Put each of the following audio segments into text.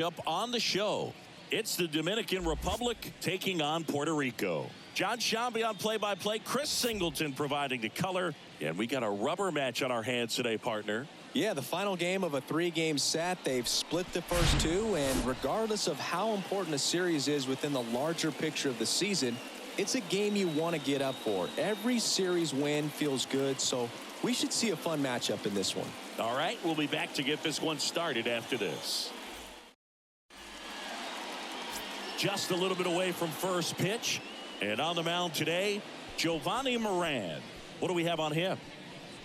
Up on the show, it's the Dominican Republic taking on Puerto Rico. John Shambi on play-by-play, Chris Singleton providing the color, and we got a rubber match on our hands today, partner. Yeah, the final game of a 3-game set. They've split the first 2, and regardless of how important a series is within the larger picture of the season, it's a game you want to get up for. Every series win feels good, so we should see a fun matchup in this one. All right, we'll be back to get this one started after this. Just a little bit away from first pitch. And on the mound today, Giovanni Moran. What do we have on him?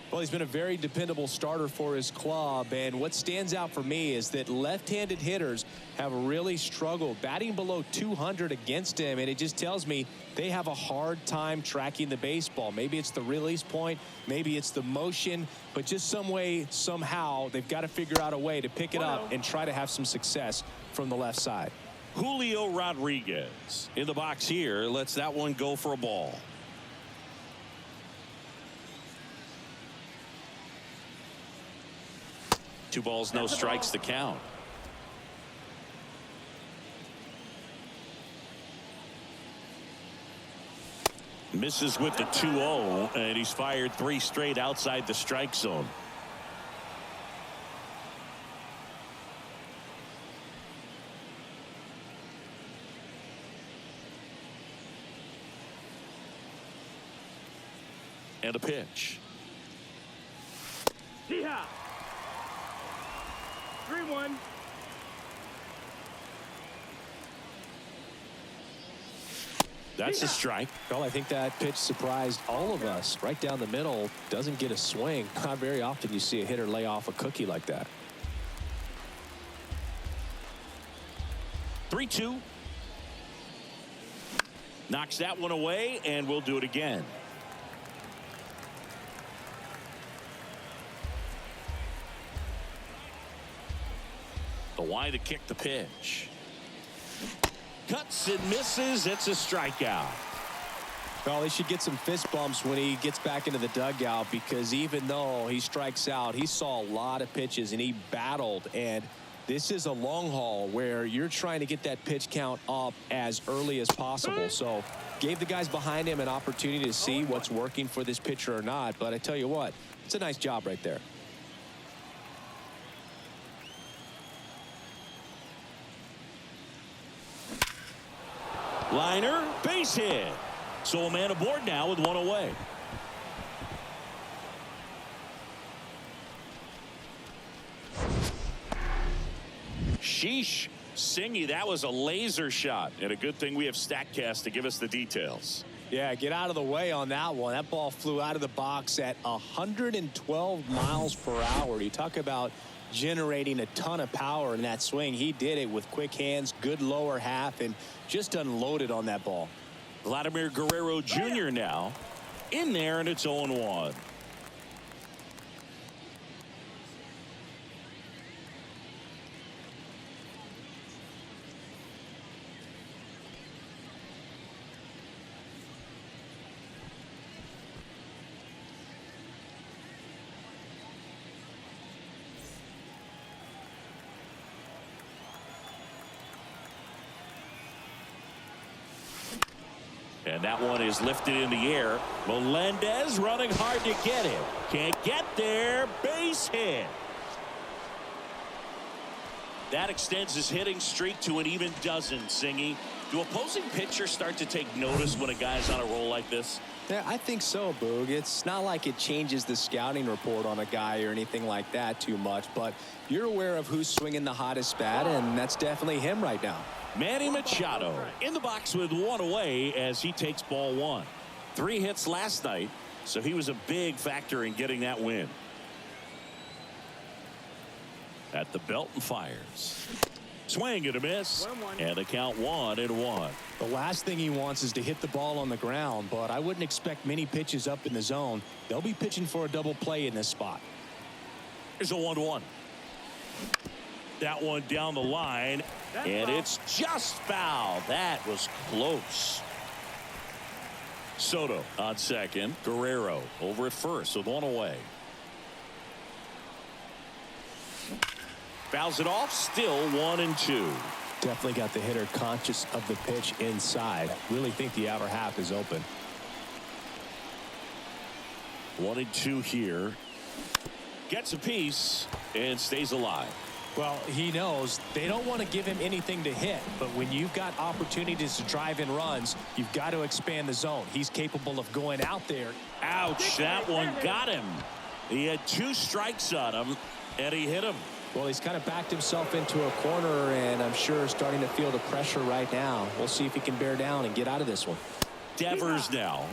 Well, he's been a very dependable starter for his club. And what stands out for me is that left-handed hitters have really struggled batting below 200 against him. And it just tells me they have a hard time tracking the baseball. Maybe it's the release point. Maybe it's the motion. But just some way, somehow, they've got to figure out a way to pick it up and try to have some success from the left side. Julio Rodríguez in the box here. Lets that one go for a ball. Two balls, no strikes, the count. Misses with the 2-0, and he's fired 3 straight outside the strike zone. And a pitch. Yeah. 3-1. That's a strike. Well, I think that pitch surprised all of us. Right down the middle, doesn't get a swing. Not very often you see a hitter lay off a cookie like that. 3-2. Knocks that one away, and we'll do it again. The wide to kick the pitch. Cuts and misses. It's a strikeout. Well, he should get some fist bumps when he gets back into the dugout, because even though he strikes out, he saw a lot of pitches and he battled. And this is a long haul where you're trying to get that pitch count up as early as possible. So gave the guys behind him an opportunity to see what's working for this pitcher or not. But I tell you what, it's a nice job right there. Liner, base hit. So a man aboard now with one away. Sheesh. Singy, that was a laser shot. And a good thing we have StatCast to give us the details. Yeah, get out of the way on that one. That ball flew out of the box at 112 miles per hour. You talk about generating a ton of power in that swing. He did it with quick hands, good lower half, and just unloaded on that ball. Vladimir Guerrero Jr. now in there, and it's 0-1. And that one is lifted in the air. Melendez running hard to get it. Can't get there. Base hit. That extends his hitting streak to an even dozen, Singy. Do opposing pitchers start to take notice when a guy's on a roll like this? Yeah, I think so, Boog. It's not like it changes the scouting report on a guy or anything like that too much, but you're aware of who's swinging the hottest bat, and that's definitely him right now. Manny Machado in the box with one away as he takes ball 1. 3 hits last night, so he was a big factor in getting that win. At the belt and fires. Swing and a miss. And the count 1-1. The last thing he wants is to hit the ball on the ground, but I wouldn't expect many pitches up in the zone. They'll be pitching for a double play in this spot. Here's a 1-1. That one down the line, and it's just foul. That was close. Soto on second. Guerrero over at first with one away. Fouls it off. Still 1-2. Definitely got the hitter conscious of the pitch inside. Really think the outer half is open. 1-2 here. Gets a piece and stays alive. Well, he knows they don't want to give him anything to hit, but when you've got opportunities to drive in runs, you've got to expand the zone. He's capable of going out there. Ouch, that one got him. He had 2 strikes on him, and he hit him. Well, he's kind of backed himself into a corner, and I'm sure starting to feel the pressure right now. We'll see if he can bear down and get out of this one. Devers now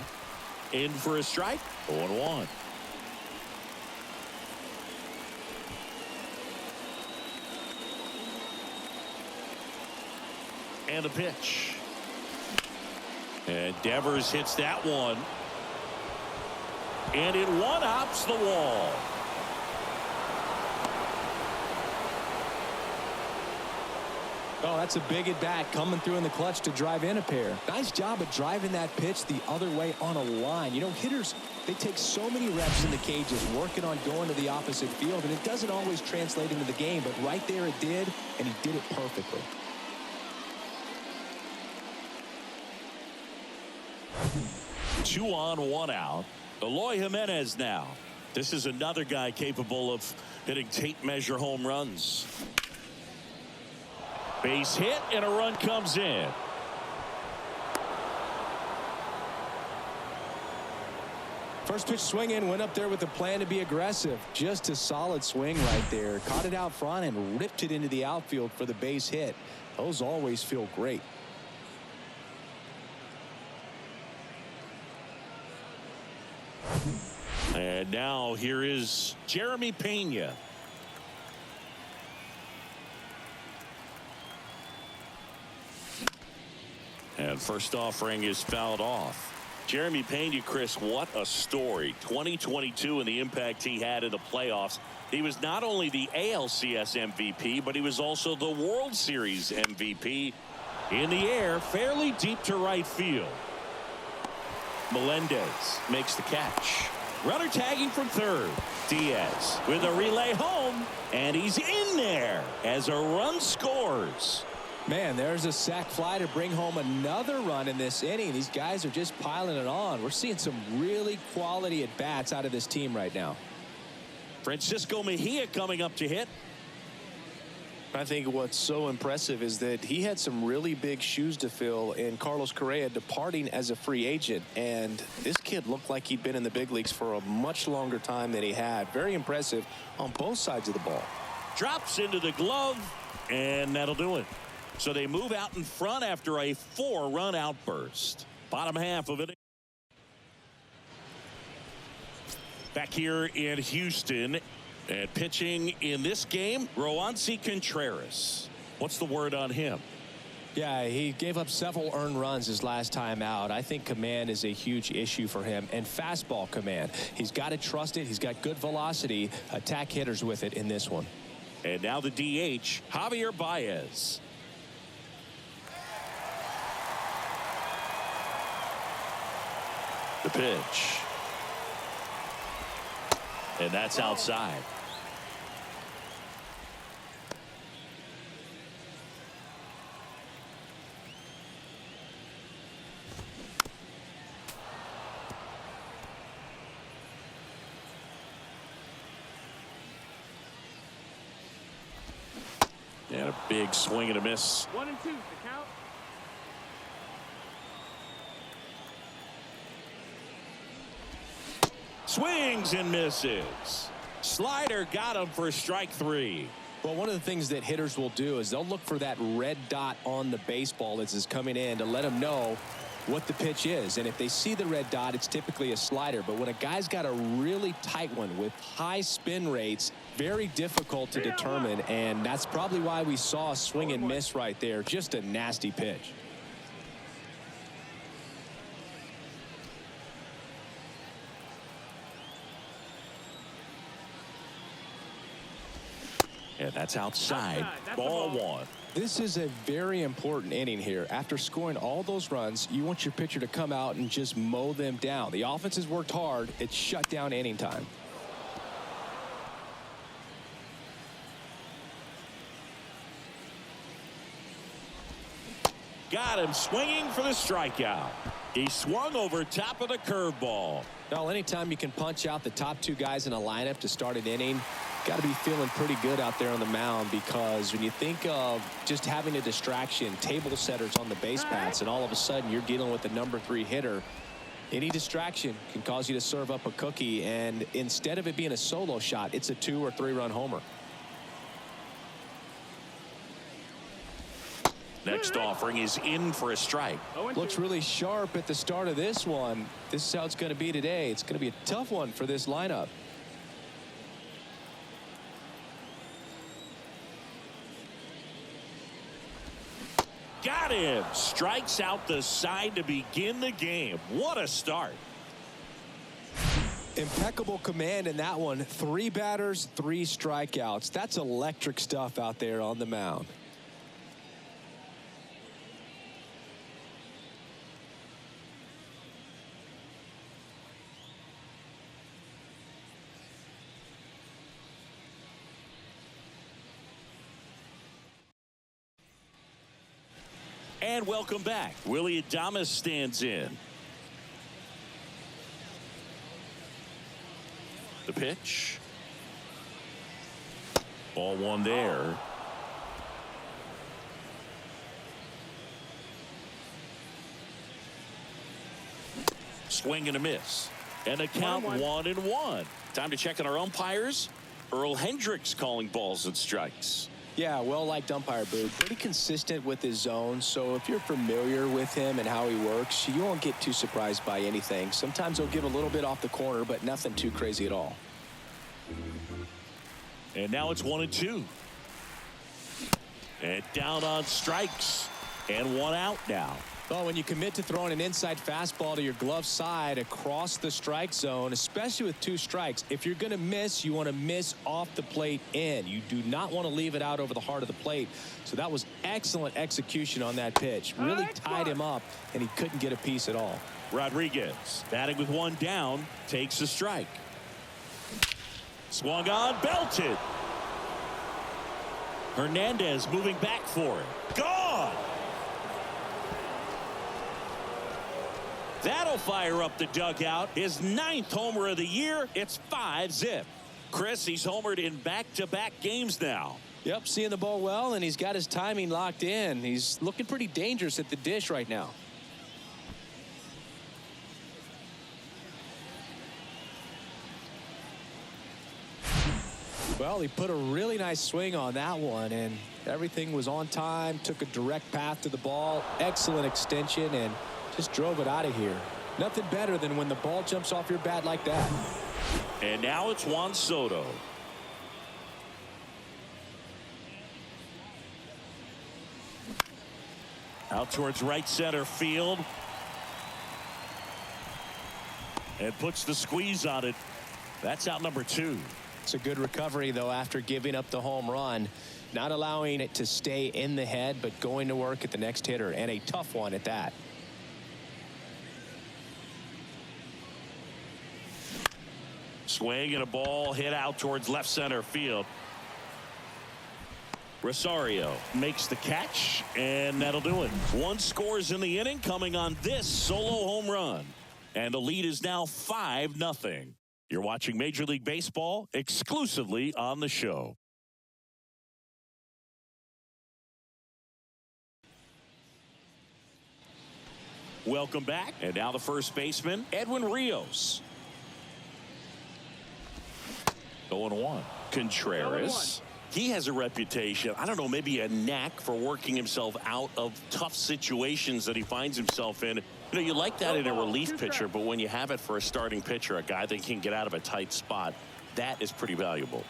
in for a strike. 0-1. And a pitch. And Devers hits that one. And it one-hops the wall. Oh, that's a big at bat coming through in the clutch to drive in a pair. Nice job of driving that pitch the other way on a line. You know, hitters, they take so many reps in the cages working on going to the opposite field, and it doesn't always translate into the game, but right there it did, and he did it perfectly. Two on, 1 out. Eloy Jimenez now. This is another guy capable of hitting tape measure home runs. Base hit and a run comes in. First pitch swinging, went up there with a plan to be aggressive. Just a solid swing right there. Caught it out front and ripped it into the outfield for the base hit. Those always feel great. And now here is Jeremy Pena. And first offering is fouled off. Jeremy Pena, Chris, what a story. 2022 and the impact he had in the playoffs. He was not only the ALCS MVP, but he was also the World Series MVP. In the air, fairly deep to right field. Melendez makes the catch. Runner tagging from third. Diaz with a relay home, and he's in there as a run scores. Man, there's a sac fly to bring home another run in this inning. These guys are just piling it on. We're seeing some really quality at bats out of this team right now. Francisco Mejia coming up to hit. I think what's so impressive is that he had some really big shoes to fill in Carlos Correa departing as a free agent, and this kid looked like he'd been in the big leagues for a much longer time than he had. Very impressive on both sides of the ball. Drops into the glove, and that'll do it. So they move out in front after a 4-run outburst. Bottom half of it. Back here in Houston. And pitching in this game, Roansy Contreras. What's the word on him? Yeah, he gave up several earned runs his last time out. I think command is a huge issue for him, and fastball command. He's got to trust it. He's got good velocity. Attack hitters with it in this one. And now the DH, Javier Baez. The pitch. And that's outside. And a big swing and a miss. 1-2, the count. Swings and misses. Slider got him for strike 3. Well, one of the things that hitters will do is they'll look for that red dot on the baseball as it's coming in to let them know what the pitch is. And if they see the red dot, it's typically a slider. But when a guy's got a really tight one with high spin rates, very difficult to determine. And that's probably why we saw a swing and miss right there. Just a nasty pitch. And that's outside. Ball 1. This is a very important inning here. After scoring all those runs, you want your pitcher to come out and just mow them down. The offense has worked hard. It's shut down inning time. Got him swinging for the strikeout. He swung over top of the curveball. Well, anytime you can punch out the top two guys in a lineup to start an inning, got to be feeling pretty good out there on the mound, because when you think of just having a distraction, table setters on the base paths, and all of a sudden you're dealing with the #3 hitter, any distraction can cause you to serve up a cookie, and instead of it being a solo shot, it's a 2 or 3 run homer. Next offering is in for a strike. Looks really sharp at the start of this one. This is how it's going to be today. It's going to be a tough one for this lineup. Got him. Strikes out the side to begin the game. What a start. Impeccable command in that one. 3 batters, 3 strikeouts. That's electric stuff out there on the mound. And welcome back. Willie Adames stands in. The pitch. Ball 1 there. Swing and a miss. And a count 1-1. Time to check on our umpires. Earl Hendricks calling balls and strikes. Yeah, well-liked umpire, Boo. Pretty consistent with his zone, so if you're familiar with him and how he works, you won't get too surprised by anything. Sometimes he'll give a little bit off the corner, but nothing too crazy at all. And now it's 1-2. And down on strikes. And 1 out now. Well, when you commit to throwing an inside fastball to your glove side across the strike zone, especially with 2 strikes, if you're going to miss, you want to miss off the plate in. You do not want to leave it out over the heart of the plate. So that was excellent execution on that pitch. Really tied him up, and he couldn't get a piece at all. Rodríguez, batting with 1 down, takes a strike. Swung on, belted. Hernandez moving back for it. Gone! That'll fire up the dugout. His 9th homer of the year. It's 5-zip. Chris, he's homered in back-to-back games now. Yep, seeing the ball well, and he's got his timing locked in. He's looking pretty dangerous at the dish right now. Well, he put a really nice swing on that one, and everything was on time, took a direct path to the ball, excellent extension, and just drove it out of here. Nothing better than when the ball jumps off your bat like that. And now it's Juan Soto. Out towards right center field. And puts the squeeze on it. That's out number 2. It's a good recovery, though, after giving up the home run. Not allowing it to stay in the head, but going to work at the next hitter, and a tough one at that. Swing and a ball hit out towards left center field. Rosario makes the catch, and that'll do it. 1 scores in the inning, coming on this solo home run. And the lead is now 5-0. You're watching Major League Baseball exclusively on the show. Welcome back. And now the first baseman, Edwin Rios. 0-1. Contreras. He has a reputation, I don't know, maybe a knack for working himself out of tough situations that he finds himself in. You know, you like that in a relief pitcher, but when you have it for a starting pitcher, a guy that can get out of a tight spot, that is pretty valuable.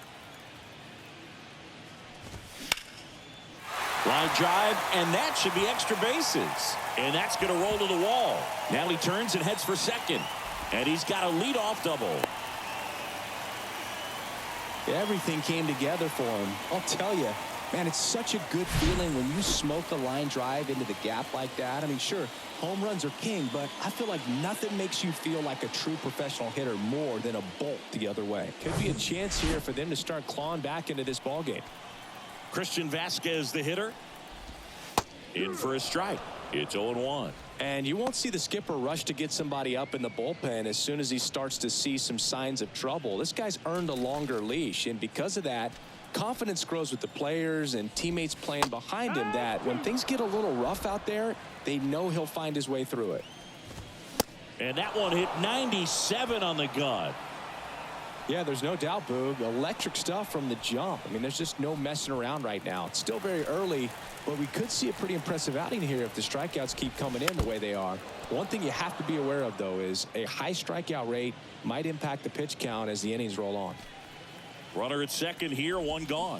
Line drive, and that should be extra bases. And that's going to roll to the wall. Now he turns and heads for second. And he's got a leadoff double. Everything came together for him. I'll tell you, man, it's such a good feeling when you smoke a line drive into the gap like that. I mean, sure, home runs are king, but I feel like nothing makes you feel like a true professional hitter more than a bolt the other way. Could be a chance here for them to start clawing back into this ballgame. Christian Vasquez, the hitter, in for a strike. It's 0-1. And you won't see the skipper rush to get somebody up in the bullpen as soon as he starts to see some signs of trouble. This guy's earned a longer leash, and because of that, confidence grows with the players and teammates playing behind him, that when things get a little rough out there, they know he'll find his way through it. And that one hit 97 on the gun. Yeah, there's no doubt, Boog. Electric stuff from the jump. I mean, there's just no messing around right now. It's still very early, but we could see a pretty impressive outing here if the strikeouts keep coming in the way they are. One thing you have to be aware of, though, is a high strikeout rate might impact the pitch count as the innings roll on. Runner at second here, one gone.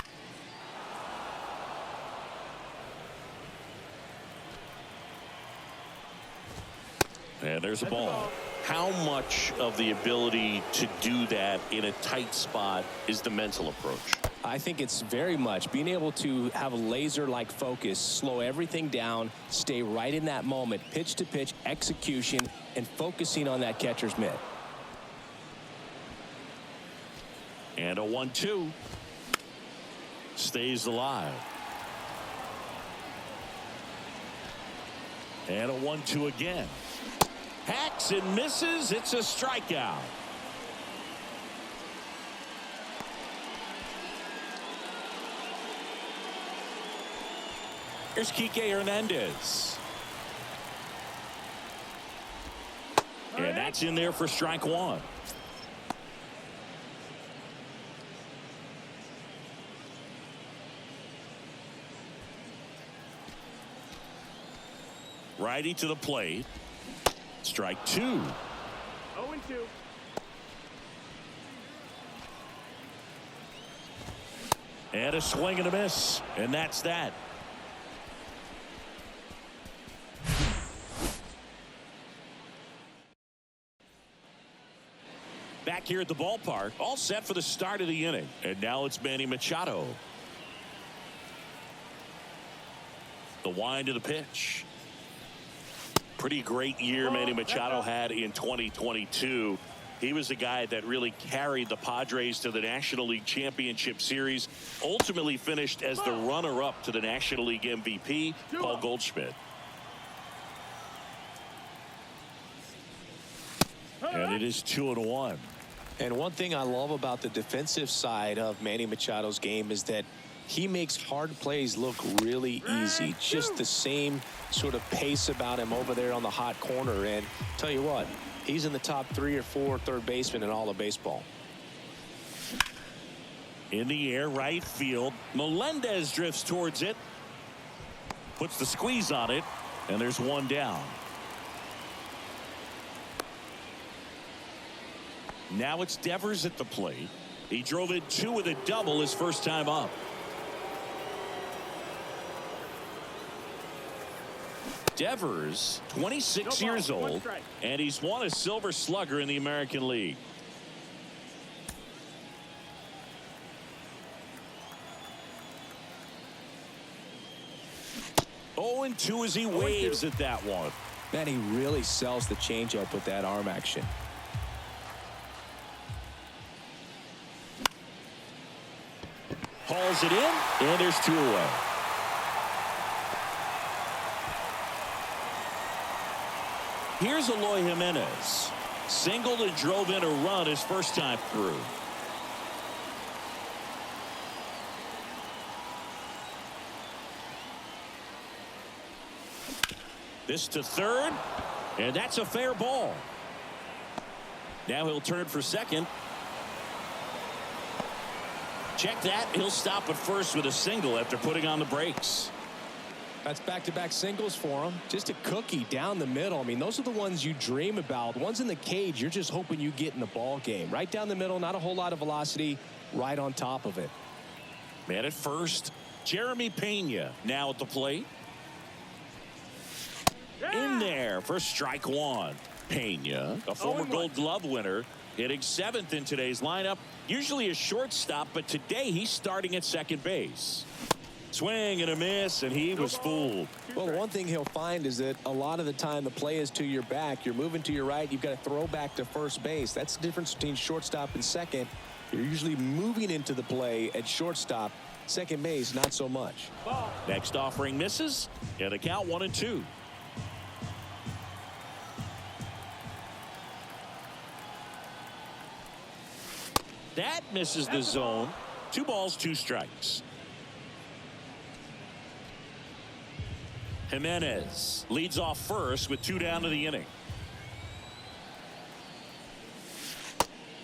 And there's a ball. How much of the ability to do that in a tight spot is the mental approach? I think it's very much being able to have a laser-like focus, slow everything down, stay right in that moment, pitch to pitch execution, and focusing on that catcher's mitt. And a 1-2. Stays alive. And a 1-2 again. Hacks and misses. It's a strikeout. Here's Kike Hernandez. And that's in there for strike one. Righty to the plate. Strike two. 0-2. And a swing and a miss. And that's that. Back here at the ballpark, all set for the start of the inning. And now it's Manny Machado. The wind of the pitch. Pretty great year Manny Machado had in 2022. He was the guy that really carried the Padres to the National League Championship Series. Ultimately finished as the runner-up to the National League MVP, Paul Goldschmidt. And it is 2-1. And one thing I love about the defensive side of Manny Machado's game is that he makes hard plays look really easy. Just the same sort of pace about him over there on the hot corner. And tell you what, he's in the top 3 or 4 third basemen in all of baseball. In the air, right field. Melendez drifts towards it. Puts the squeeze on it. And there's one down. Now it's Devers at the plate. He drove it 2 with a double his first time up. Devers, 26 years old, and he's won a Silver Slugger in the American League. Oh, and 2 as he waves at that one. Man, he really sells the changeup with that arm action. Hauls it in, and there's 2 away. Here's Eloy Jimenez. Singled and drove in a run his first time through. This to third, and that's a fair ball. Now he'll turn for second. Check that. He'll stop at first with a single after putting on the brakes. That's back-to-back singles for him. Just a cookie down the middle. I mean, those are the ones you dream about. Ones in the cage, you're just hoping you get in the ball game. Right down the middle, not a whole lot of velocity, right on top of it. Man at first, Jeremy Pena now at the plate. In there for strike one. Pena, a former Gold Glove winner, hitting 7th in today's lineup. Usually a shortstop, but today he's starting at second base. Swing and a miss, and he was fooled. Well, the one thing he'll find is that a lot of the time the play is to your back. You're moving to your right. You've got to throw back to first base. That's the difference between shortstop and second. You're usually moving into the play at shortstop. Second base, not so much. Next offering misses, and a count 1-2. That misses the zone. 2 balls, 2 strikes. Jimenez leads off first with 2 down to the inning.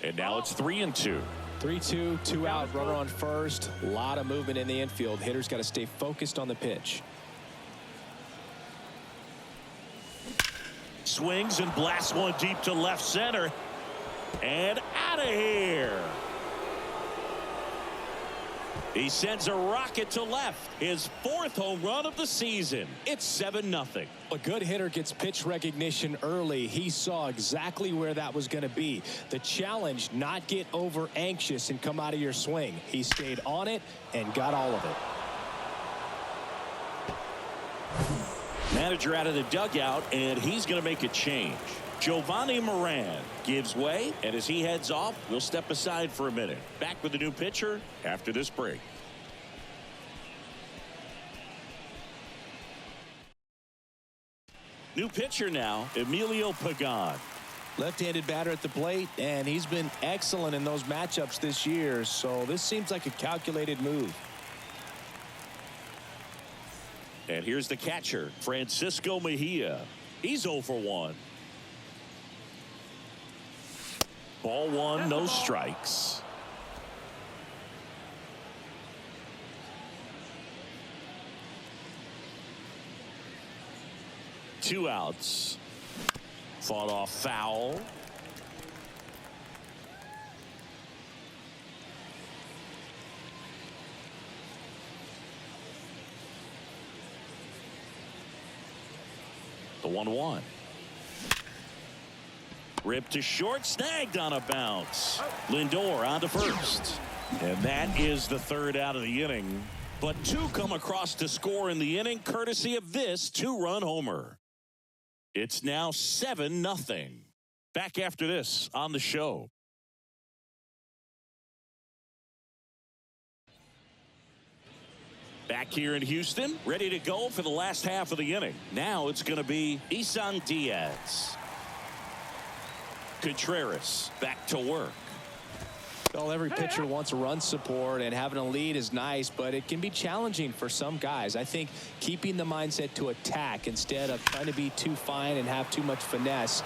And now it's 3-2. 3-2, 2 out, runner on first. A lot of movement in the infield. Hitters got to stay focused on the pitch. Swings and blasts one deep to left center. And out of here. He sends a rocket to left. His 4th home run of the season. It's 7-0. A good hitter gets pitch recognition early. He saw exactly where that was going to be. The challenge, not get over anxious and come out of your swing. He stayed on it and got all of it. Manager out of the dugout, and he's going to make a change. Giovanni Moran gives way, and as he heads off, we'll step aside for a minute. Back with the new pitcher after this break. New pitcher now, Emilio Pagan. Left-handed batter at the plate, and he's been excellent in those matchups this year, so this seems like a calculated move. And here's the catcher, Francisco Mejia. He's 0 for 1. Ball 1, no strikes. Two outs. Fought off foul. The 1-1. Ripped to short, snagged on a bounce. Lindor on to first. And that is the 3rd out of the inning. But 2 come across to score in the inning, courtesy of this 2-run homer. It's now 7-0. Back after this on the show. Back here in Houston, ready to go for the last half of the inning. Now it's going to be Isan Diaz. Contreras back to work. Well, every pitcher wants run support, and having a lead is nice, but it can be challenging for some guys. I think keeping the mindset to attack instead of trying to be too fine and have too much finesse.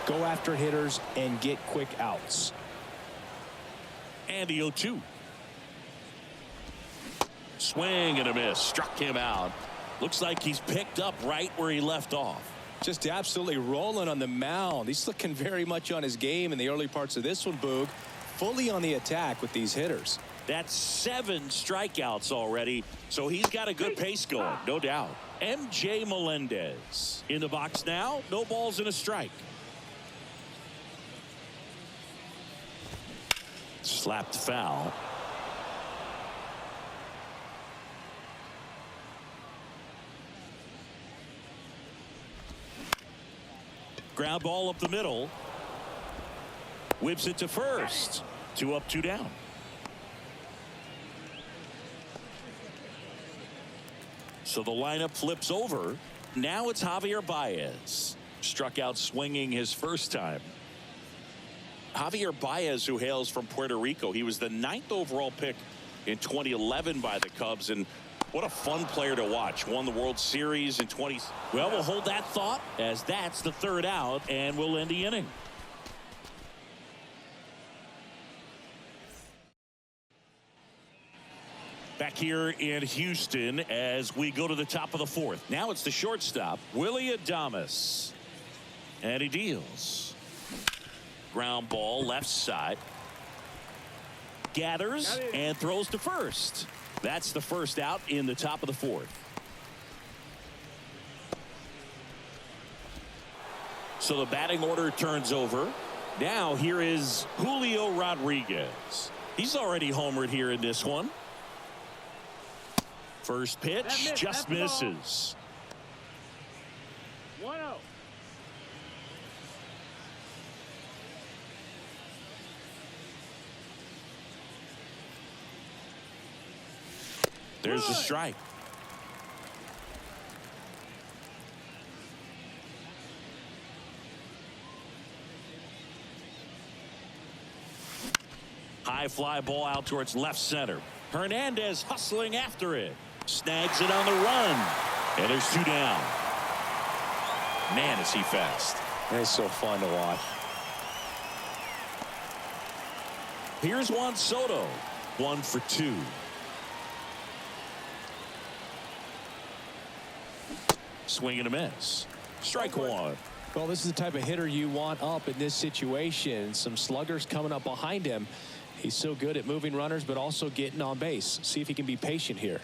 Go after hitters and get quick outs. And the 0-2. Swing and a miss. Struck him out. Looks like he's picked up right where he left off. Just absolutely rolling on the mound. He's looking very much on his game in the early parts of this one, Boog. Fully on the attack with these hitters. That's 7 strikeouts already, so he's got a good pace going, no doubt. MJ Melendez in the box now. No balls and a strike. Slapped foul. Ground ball up the middle. Whips it to first. 2 up, 2 down. So the lineup flips over. Now it's Javier Baez. Struck out swinging his first time. Javier Baez, who hails from Puerto Rico. He was the 9th overall pick in 2011 by the Cubs, and what a fun player to watch. Won the World Series in 20. Well, we'll hold that thought as that's the 3rd out, and we'll end the inning. Back here in Houston as we go to the top of the 4th. Now it's the shortstop, Willy Adames. And he deals. Ground ball left side. Gathers and throws to first. That's the 1st out in the top of the 4th. So the batting order turns over. Now here is Julio Rodríguez. He's already homered here in this one. First pitch just misses. 1-0. There's the strike. High High fly ball out towards left center. Hernandez hustling after it. Snags it on the run. And there's 2 down. Man, is he fast. It's so fun to watch. Here's Juan Soto. 1 for 2. Swing and a miss. Strike 1. Well, this is the type of hitter you want up in this situation. Some sluggers coming up behind him. He's so good at moving runners, but also getting on base. See if he can be patient here.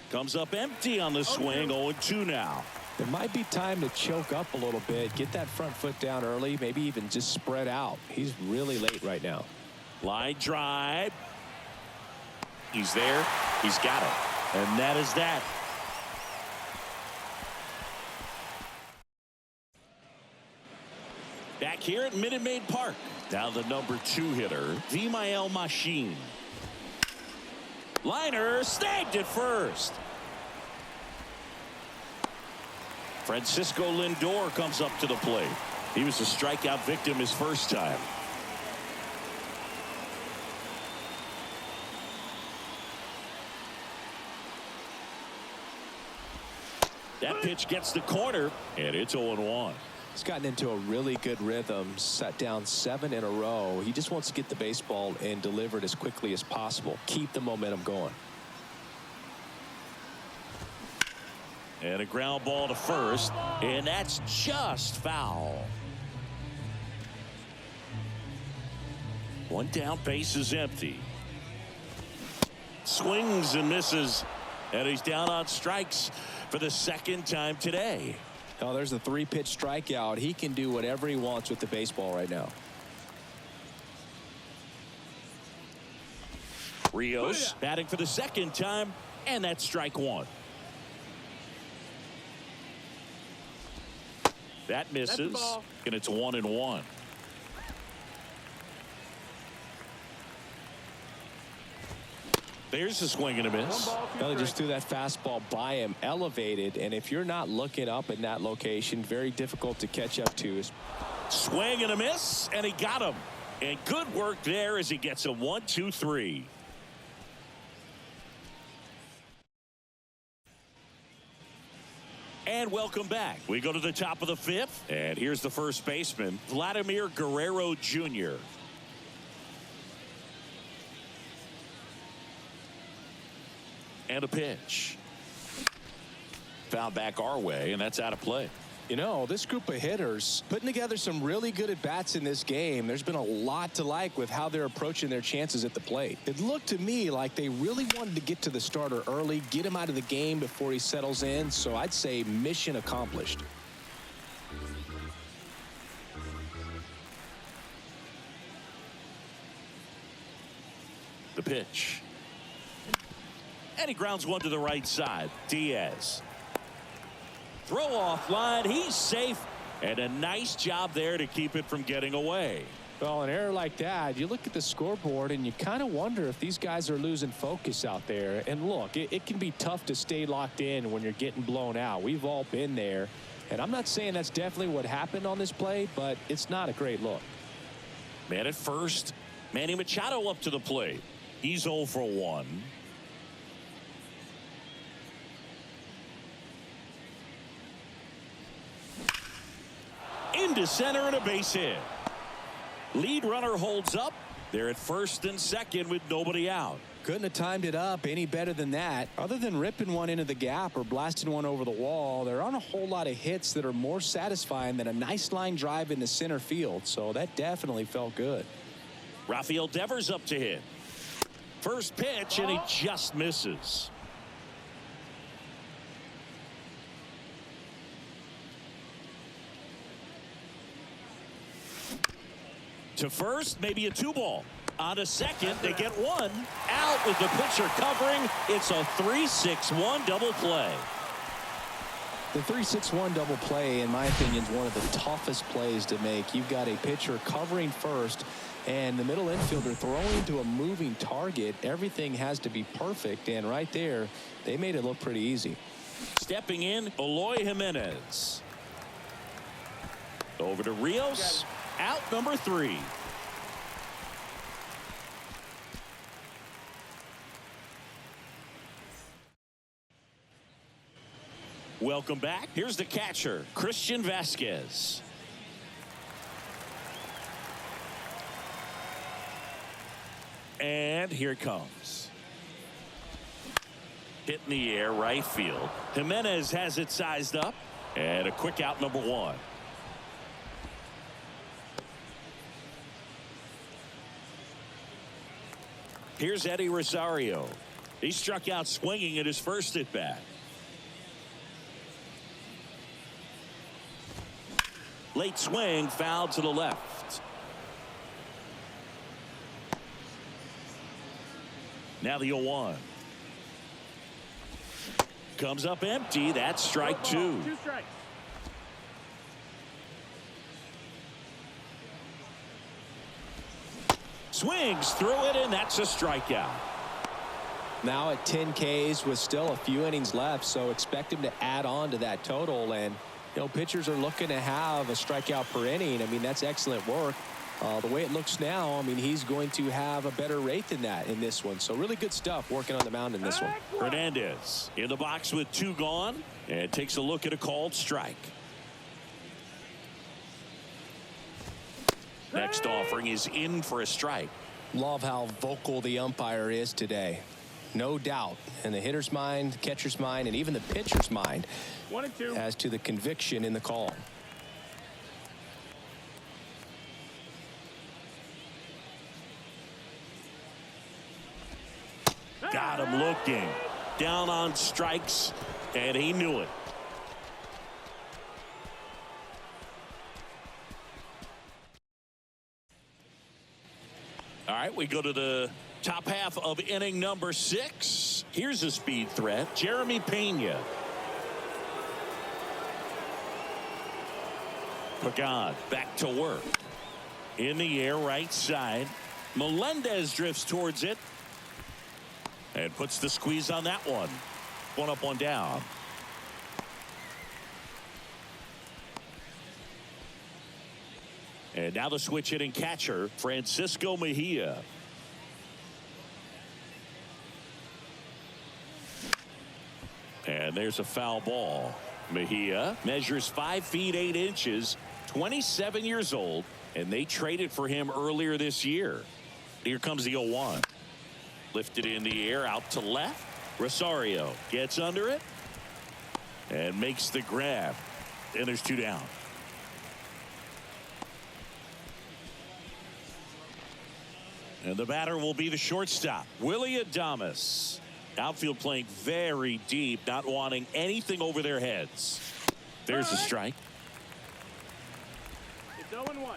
Comes up empty on the swing. 0-2 now. There might be time to choke up a little bit. Get that front foot down early. Maybe even just spread out. He's really late right now. Line drive. He's there. He's got it. And that is that. Back here at Minute Maid Park. Now the number 2 hitter, Vimael Machine. Liner snagged at first. Francisco Lindor comes up to the plate. He was a strikeout victim his first time. That pitch gets the corner, and it's 0-1. He's gotten into a really good rhythm, set down 7 in a row. He just wants to get the baseball and deliver it as quickly as possible. Keep the momentum going. And a ground ball to first, and that's just foul. 1 down, base is empty. Swings and misses, and he's down on strikes for the 2nd time today. Oh, there's a 3-pitch strikeout. He can do whatever he wants with the baseball right now. Rios batting for the 2nd time, and that's strike 1. That misses, and it's 1-1. There's a swing and a miss. Well, they just threw that fastball by him, elevated, and if you're not looking up in that location, very difficult to catch up to. Swing and a miss, and he got him. And good work there as he gets a 1-2-3. And welcome back. We go to the top of the 5th, and here's the first baseman, Vladimir Guerrero Jr. And a pitch. Foul back our way, and that's out of play. You know, this group of hitters putting together some really good at-bats in this game. There's been a lot to like with how they're approaching their chances at the plate. It looked to me like they really wanted to get to the starter early, get him out of the game before he settles in. So I'd say mission accomplished. The pitch. And he grounds one to the right side. Diaz. Throw off line. He's safe. And a nice job there to keep it from getting away. Well, an error like that, you look at the scoreboard and you kind of wonder if these guys are losing focus out there. And look, it can be tough to stay locked in when you're getting blown out. We've all been there. And I'm not saying that's definitely what happened on this play, but it's not a great look. Man at first. Manny Machado up to the plate. He's 0 for 1. Into center and a base hit. Lead runner holds up. They're at first and second with nobody out. Couldn't have timed it up any better than that. Other than ripping one into the gap or blasting one over the wall, there aren't a whole lot of hits that are more satisfying than a nice line drive into center field. So that definitely felt good. Rafael Devers up to hit. First pitch, and he just misses. To first, maybe a 2-ball. On to second, they get 1 out with the pitcher covering. It's a 3-6-1 double play. The 3-6-1 double play, in my opinion, is one of the toughest plays to make. You've got a pitcher covering first and the middle infielder throwing to a moving target. Everything has to be perfect, and right there, they made it look pretty easy. Stepping in, Eloy Jimenez. Over to Rios. Out number 3. Welcome back. Here's the catcher, Christian Vasquez. And here it comes. Hit in the air, right field. Jimenez has it sized up. And a quick out, number one. Here's Eddie Rosario. He struck out swinging at his first at bat. Late swing, foul to the left. Now the 0-1. Comes up empty. That's strike two. Two strikes. Swings through it, and that's a strikeout. Now at 10 Ks with still a few innings left, so expect him to add on to that total. And you know, pitchers are looking to have a strikeout per inning. I mean, that's excellent work. The way it looks now, I mean, he's going to have a better rate than that in this one. So really good stuff working on the mound in this one. Hernandez in the box with two gone and takes a look at a called strike. Next offering is in for a strike. Love how vocal the umpire is today. No doubt in the hitter's mind, catcher's mind, and even the pitcher's mind 1-2 as to the conviction in the call. Got him looking. Down on strikes, and he knew it. All right, we go to the top half of inning number 6. Here's a speed threat, Jeremy Pena. Pagan back to work. In the air, right side. Melendez drifts towards it. And puts the squeeze on that one. One up, one down. And now the switch hitting catcher, Francisco Mejia. And there's a foul ball. Mejia measures 5 feet 8 inches, 27 years old, and they traded for him earlier this year. Here comes the 0-1. Lifted in the air out to left. Rosario gets under it and makes the grab. And there's 2 down. And the batter will be the shortstop, Willie Adames. Outfield playing very deep, not wanting anything over their heads. There's a strike. It's 0-1.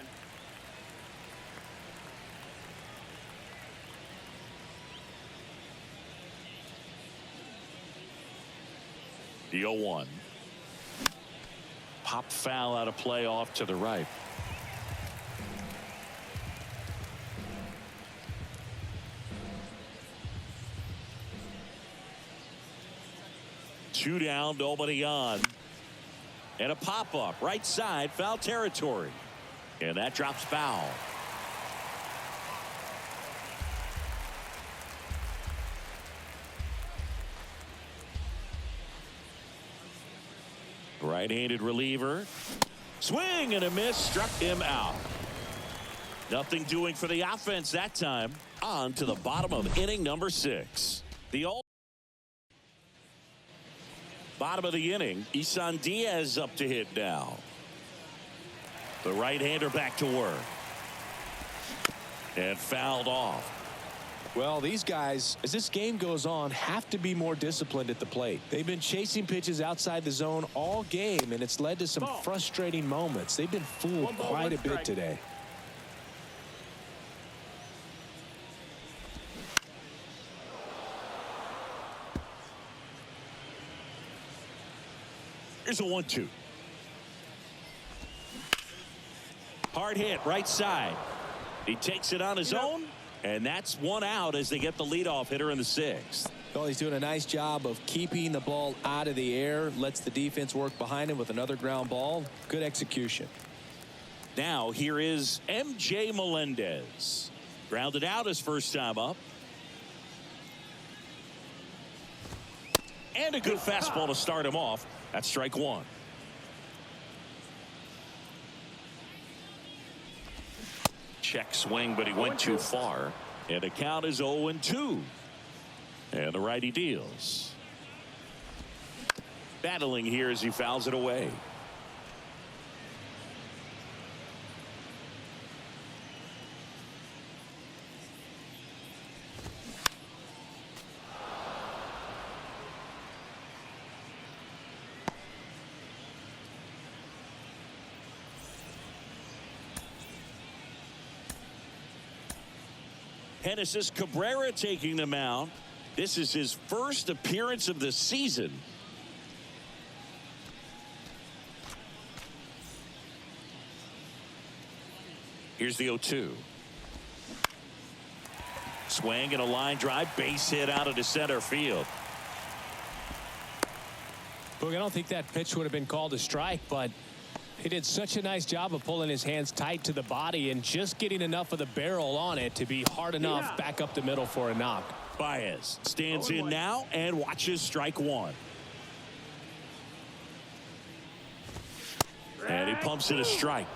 The 0-1. Pop foul out of play off to the right. Two down, nobody on. And a pop-up, right side, foul territory. And that drops foul. Right-handed reliever. Swing and a miss, struck him out. Nothing doing for the offense that time. On to the bottom of inning number 6. The bottom of the inning, Isan Diaz up to hit now. The right-hander back to work. And fouled off. Well, these guys, as this game goes on, have to be more disciplined at the plate. They've been chasing pitches outside the zone all game, and it's led to some frustrating moments. They've been fooled quite a bit today. Here's a 1-2. Hard hit, right side. He takes it on his own, and that's one out as they get the leadoff hitter in the 6th. Well, he's doing a nice job of keeping the ball out of the air, lets the defense work behind him with another ground ball. Good execution. Now here is MJ Melendez. Grounded out his first time up. And a good fastball to start him off. That's strike one. Check swing, but he went too far. And the count is 0-2. And the righty deals. Battling here as he fouls it away. Genesis Cabrera taking the mound. This is his first appearance of the season. Here's the 0-2. Swing and a line drive, base hit out into center field. Look, I don't think that pitch would have been called a strike, but he did such a nice job of pulling his hands tight to the body and just getting enough of the barrel on it to be hard enough back up the middle for a knock. Baez stands in now and watches strike one. And he pumps it a strike.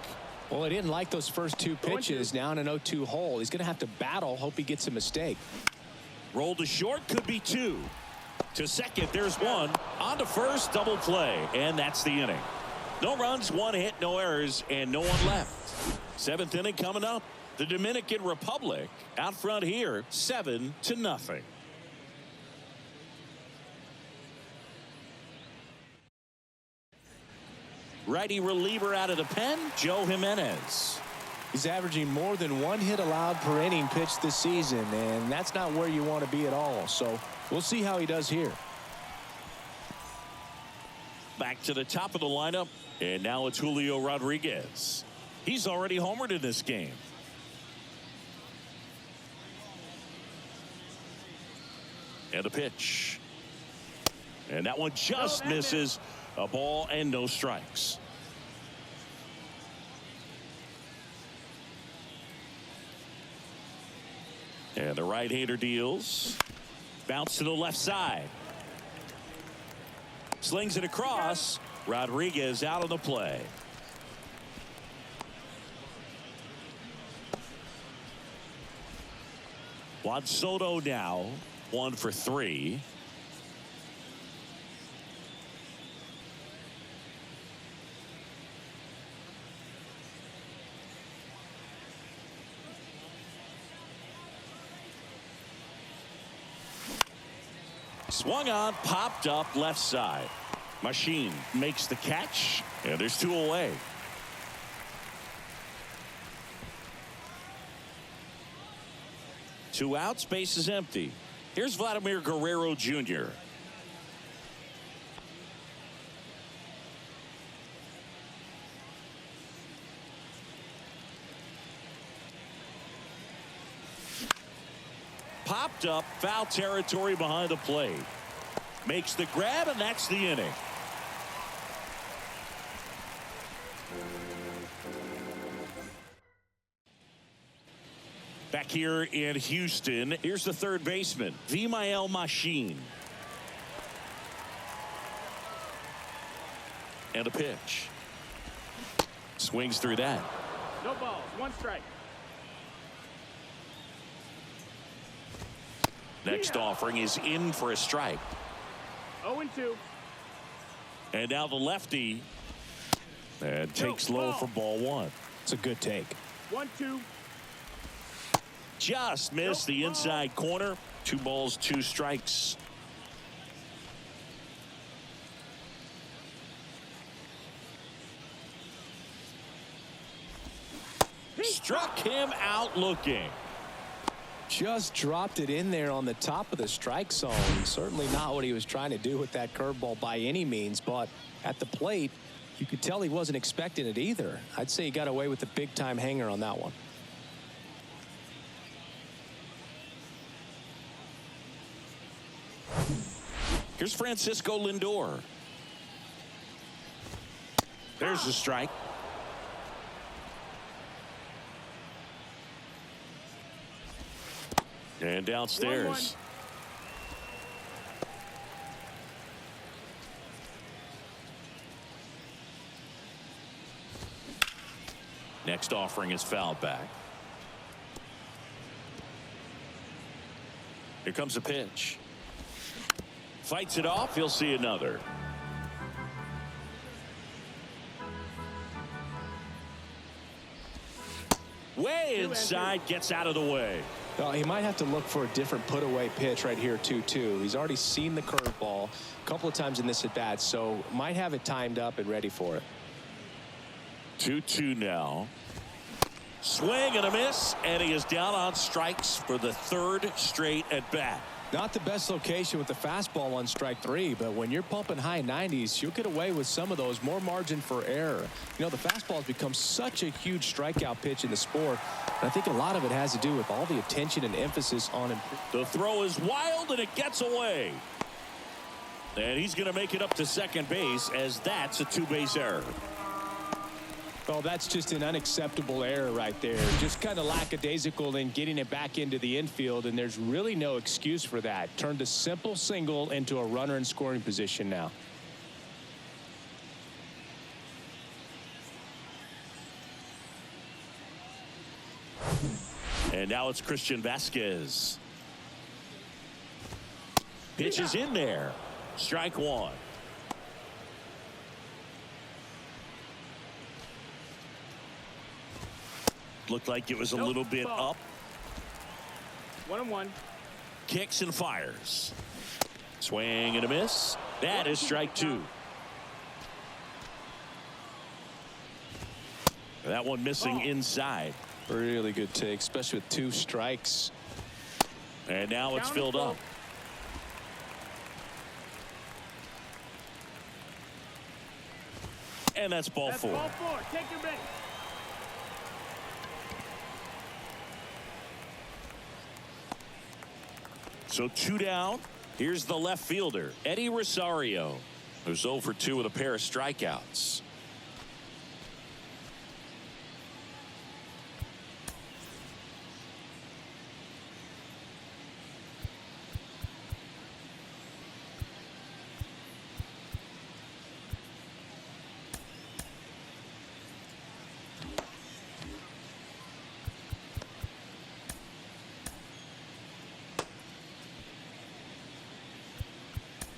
Well, he didn't like those first two pitches. Now in an 0-2 hole. He's going to have to battle. Hope he gets a mistake. Roll to short, could be two. To second, there's one. On to first, double play. And that's the inning. No runs, one hit, no errors, and no one left. Seventh inning coming up. The Dominican Republic out front here, 7-0. Righty reliever out of the pen, Joe Jimenez. He's averaging more than one hit allowed per inning pitched this season, and that's not where you want to be at all. So we'll see how he does here. Back to the top of the lineup, and now it's Julio Rodríguez. He's already homered in this game. And the pitch. And that one just misses. A ball and no strikes. And the right-hander deals. Bounce to the left side. Slings it across. Rodríguez out of the play. Juan Soto now 1 for 3. Swung on, popped up left side. Machine makes the catch, and there's 2 away. Two outs, base is empty. Here's Vladimir Guerrero Jr. Popped up, foul territory behind the plate. Makes the grab, and that's the inning. Back here in Houston, here's the third baseman, Vimael Machine. And a pitch. Swings through that. No balls, 1 strike. Next offering is in for a strike. 0-2. And now the lefty. And takes low for ball 1. It's a good take. 1-2. Just missed the inside corner. 2 balls, 2 strikes. Struck him out looking. Just dropped it in there on the top of the strike zone. Certainly not what he was trying to do with that curveball by any means, but at the plate, you could tell he wasn't expecting it either. I'd say he got away with a big-time hanger on that one. Here's Francisco Lindor. There's the strike. And downstairs. 1-1. next offering is fouled back. Here comes a pitch. Fights it off. He'll see another. Way inside, gets out of the way. Well, he might have to look for a different put-away pitch right here, 2-2. He's already seen the curveball a couple of times in this at-bat, so might have it timed up and ready for it. 2-2 now. Swing and a miss, and he is down on strikes for the third straight at-bat. Not the best location with the fastball on strike 3, but when you're pumping high 90s, you'll get away with some of those. More margin for error. You know, the fastball has become such a huge strikeout pitch in the sport. And I think a lot of it has to do with all the attention and emphasis on him. The throw is wild, and it gets away. And he's going to make it up to second base, as that's a two-base error. Well, that's just an unacceptable error right there. Just kind of lackadaisical in getting it back into the infield, and there's really no excuse for that. Turned a simple single into a runner in scoring position now. And now it's Christian Vasquez. Pitch is in there. Strike one. Looked like it was a little bit up. 1-1. Kicks and fires. Swing and a miss. That is strike two. That one missing inside. Really good take, especially with 2 strikes. And now it's filled up. And that's ball 4. Ball 4. Take your base. So 2 down. Here's the left fielder, Eddie Rosario, who's 0 for 2 with a pair of strikeouts.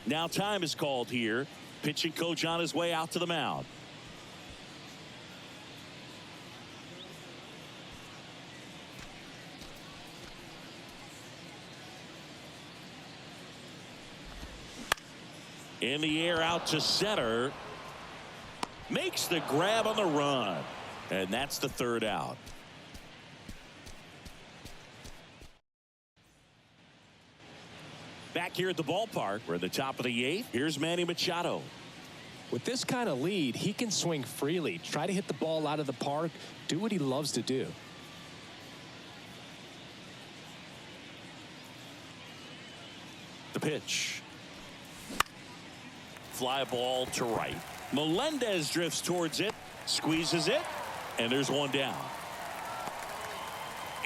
Now time is called here. Pitching coach on his way out to the mound. In the air out to center. Makes the grab on the run. And that's the third out. Back here at the ballpark, we're at the top of the 8th. Here's Manny Machado. With this kind of lead, he can swing freely, try to hit the ball out of the park, do what he loves to do. The pitch. Fly ball to right. Melendez drifts towards it, squeezes it, and there's one down.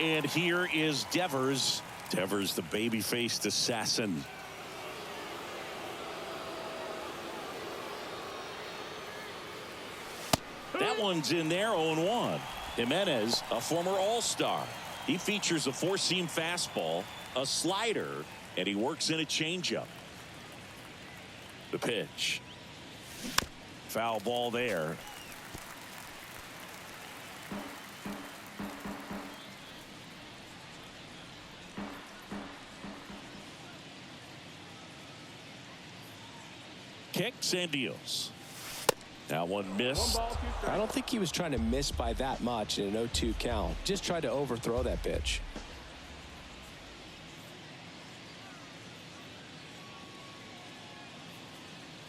And here is Devers. Devers, the baby-faced assassin. That one's in there, 0-1. Jimenez, a former All-Star. He features a 4-seam fastball, a slider, and he works in a changeup. The pitch. Foul ball there. Kicks and deals. That one missed. I don't think he was trying to miss by that much in an 0-2 count. Just tried to overthrow that pitch.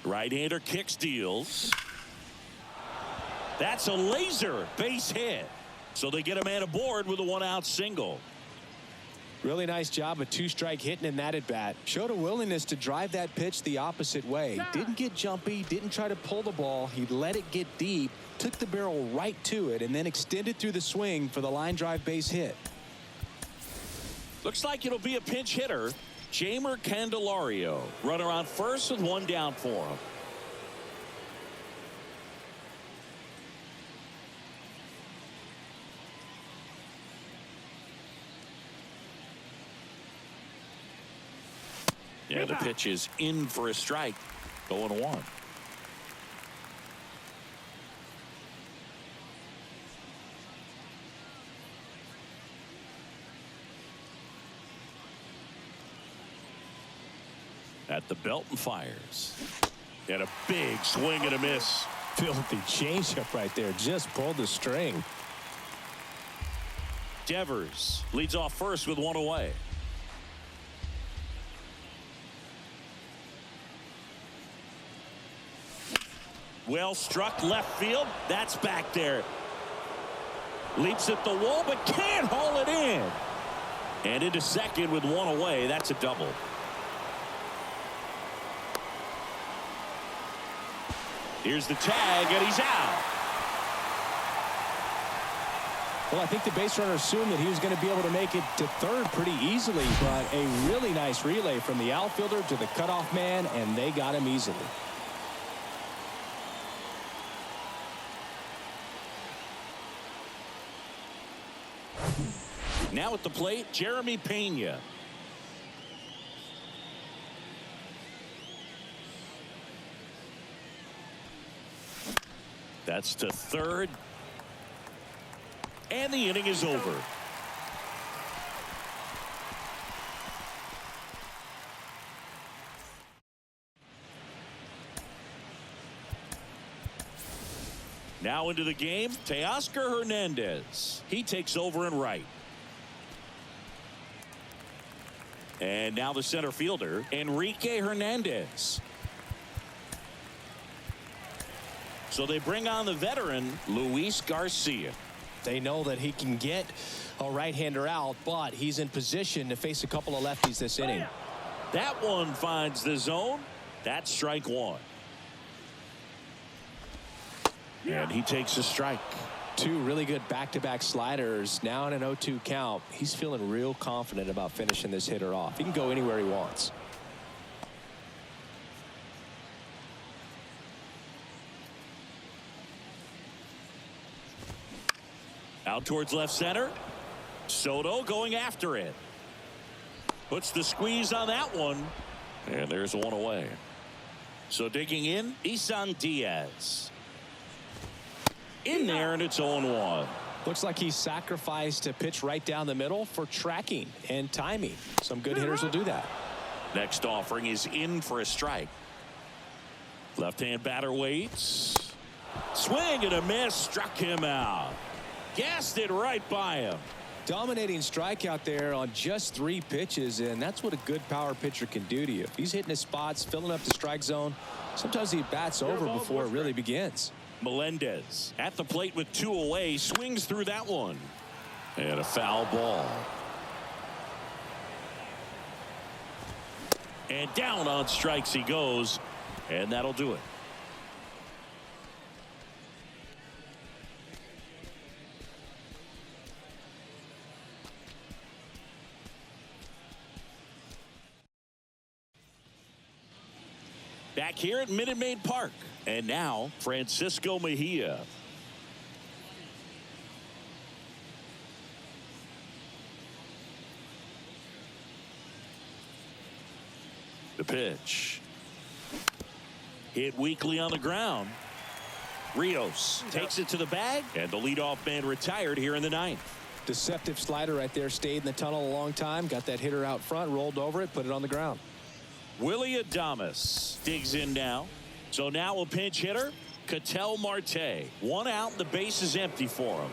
Right-hander kicks, deals. That's a laser base hit. So they get a man aboard with a 1-out single. Really nice job of 2-strike hitting in that at bat. Showed a willingness to drive that pitch the opposite way. Didn't get jumpy, didn't try to pull the ball. He let it get deep, took the barrel right to it, and then extended through the swing for the line drive base hit. Looks like it'll be a pinch hitter. Jamer Candelario. Runner on first with 1 down for him. Yeah, the pitch is in for a strike. 0-1. At the belt and fires. And a big swing and a miss. Filthy changeup right there. Just pulled the string. Devers leads off first with one away. Well struck left field. That's back there. Leaps at the wall but can't haul it in. And into second with one away. That's a double. Here's the tag, and he's out. Well, I think the base runner assumed that he was going to be able to make it to third pretty easily, but a really nice relay from the outfielder to the cutoff man, and they got him easily. Now at the plate, Jeremy Pena. That's to third. And the inning is over. Now into the game, Teoscar Hernandez. He takes over in right. And now the center fielder, Enrique Hernandez. So they bring on the veteran, Luis Garcia. They know that he can get a right-hander out, but he's in position to face a couple of lefties this inning. That one finds the zone. That's strike one. And he takes a strike. Two really good back-to-back sliders. Now in an 0-2 count. He's feeling real confident about finishing this hitter off. He can go anywhere he wants. Out towards left center. Soto going after it. Puts the squeeze on that one. And there's one away. So digging in, Isan Diaz. In there, and it's 0-1. Looks like he sacrificed a pitch right down the middle for tracking and timing. Some good hitters will do that. Next offering is in for a strike. Left-hand batter waits. Swing and a miss. Struck him out. Gassed it right by him. Dominating strikeout there on just 3 pitches, and that's what a good power pitcher can do to you. If he's hitting his spots, filling up the strike zone, sometimes he bats over before it really begins. Melendez at the plate with 2 away, swings through that one. And a foul ball. And down on strikes he goes, and that'll do it. Back here at Minute Maid Park. And now, Francisco Mejia. The pitch. Hit weakly on the ground. Rios takes it to the bag, and the leadoff man retired here in the 9th. Deceptive slider right there. Stayed in the tunnel a long time. Got that hitter out front, rolled over it, put it on the ground. Willie Adames digs in now. So now a pinch hitter, Ketel Marte. 1 out, the base is empty for him.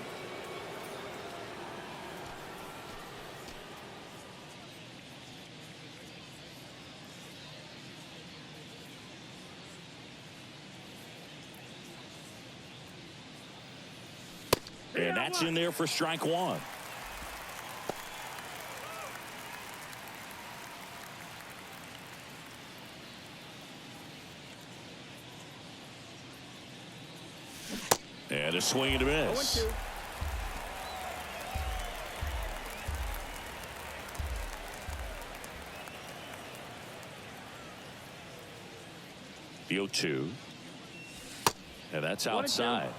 And that's in there for strike 1. And a swing and a miss. 0-2. The 0-2. And that's outside.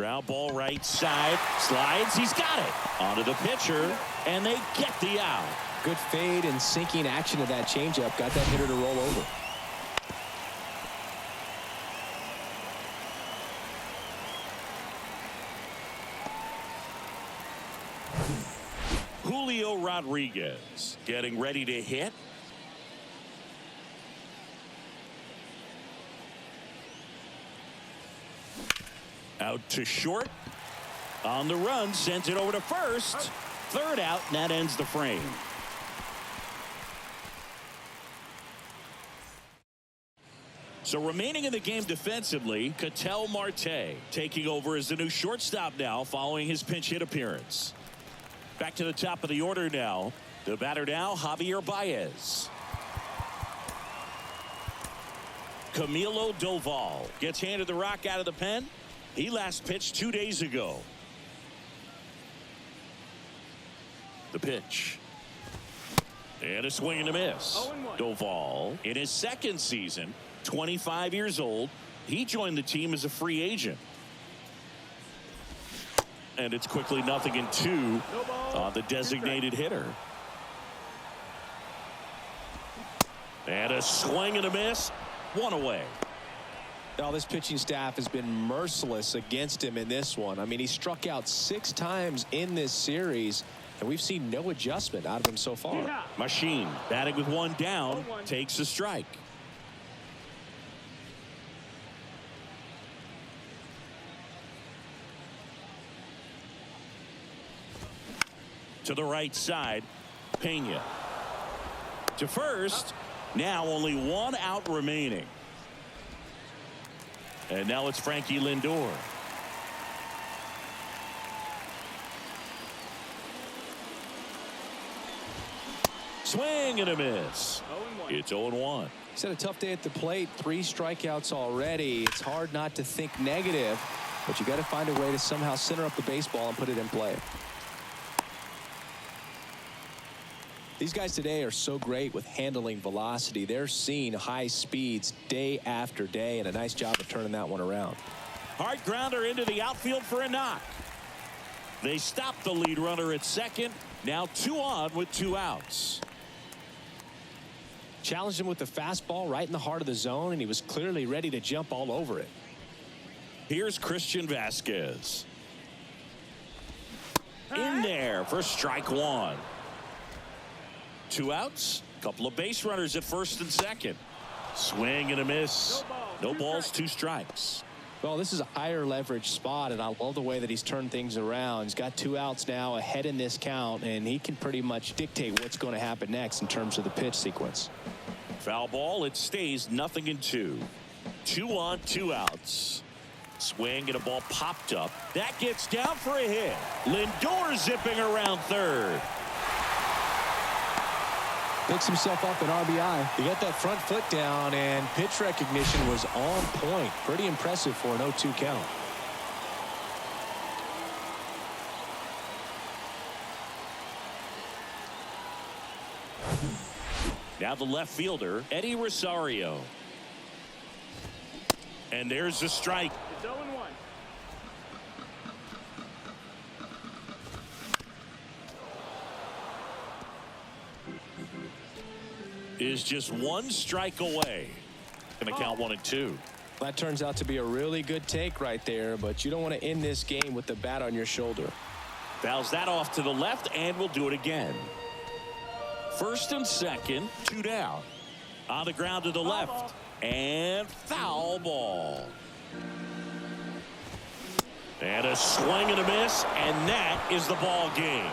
Ground ball right side. Slides. He's got it. Onto the pitcher. And they get the out. Good fade and sinking action of that changeup. Got that hitter to roll over. Julio Rodríguez getting ready to hit. Out to short. On the run, sends it over to first. Third out, and that ends the frame. So remaining in the game defensively, Ketel Marte taking over as the new shortstop now following his pinch hit appearance. Back to the top of the order now. The batter now, Javier Baez. Camilo Doval gets handed the rock out of the pen. He last pitched 2 days ago. The pitch. And a swing and a miss. Doval in his second season, 25 years old. He joined the team as a free agent. And it's quickly 0-2 on the designated hitter. And a swing and a miss. One away. Now this pitching staff has been merciless against him in this one. I mean, he struck out 6 times in this series, and we've seen no adjustment out of him so far. Machine batting with 1 down, takes a strike. To the right side, Pena. To first. Now only 1 out remaining. And now it's Frankie Lindor. Swing and a miss. It's 0-1. He's had a tough day at the plate. 3 strikeouts already. It's hard not to think negative, but you got to find a way to somehow center up the baseball and put it in play. These guys today are so great with handling velocity. They're seeing high speeds day after day, and a nice job of turning that one around. Hard grounder into the outfield for a knock. They stop the lead runner at second. Now 2 on with 2 outs. Challenged him with the fastball right in the heart of the zone, and he was clearly ready to jump all over it. Here's Christian Vasquez. In there for strike 1. 2 outs. Couple of base runners at first and second. Swing and a miss. No balls, 2 strikes. Well, this is a higher leverage spot, and I love the way that he's turned things around. He's got 2 outs now ahead in this count, and he can pretty much dictate what's going to happen next in terms of the pitch sequence. Foul ball. It stays 0-2. 2 on, 2 outs. Swing and a ball popped up. That gets down for a hit. Lindor zipping around third. Picks himself up an RBI. He got that front foot down, and pitch recognition was on point. Pretty impressive for an 0-2 count. Now the left fielder, Eddie Rosario. And there's the strike. It's 0-1. Is just 1 strike away. Going to count 1 and 2. That turns out to be a really good take right there, but you don't want to end this game with the bat on your shoulder. Fouls that off to the left, and we'll do it again. First and second, 2 down. On the ground to the left, and foul ball. And a swing and a miss, and that is the ball game.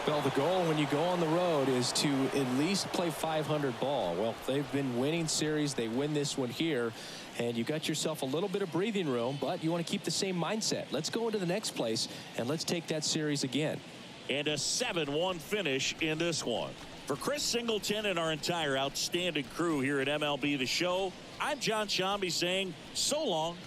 Well, the goal when you go on the road is to at least play 500 ball. Well, they've been winning series. They win this one here, and you got yourself a little bit of breathing room, but you want to keep the same mindset. Let's go into the next place, and let's take that series again. And a 7-1 finish in this one. For Chris Singleton and our entire outstanding crew here at MLB The Show, I'm John Shambi saying so long.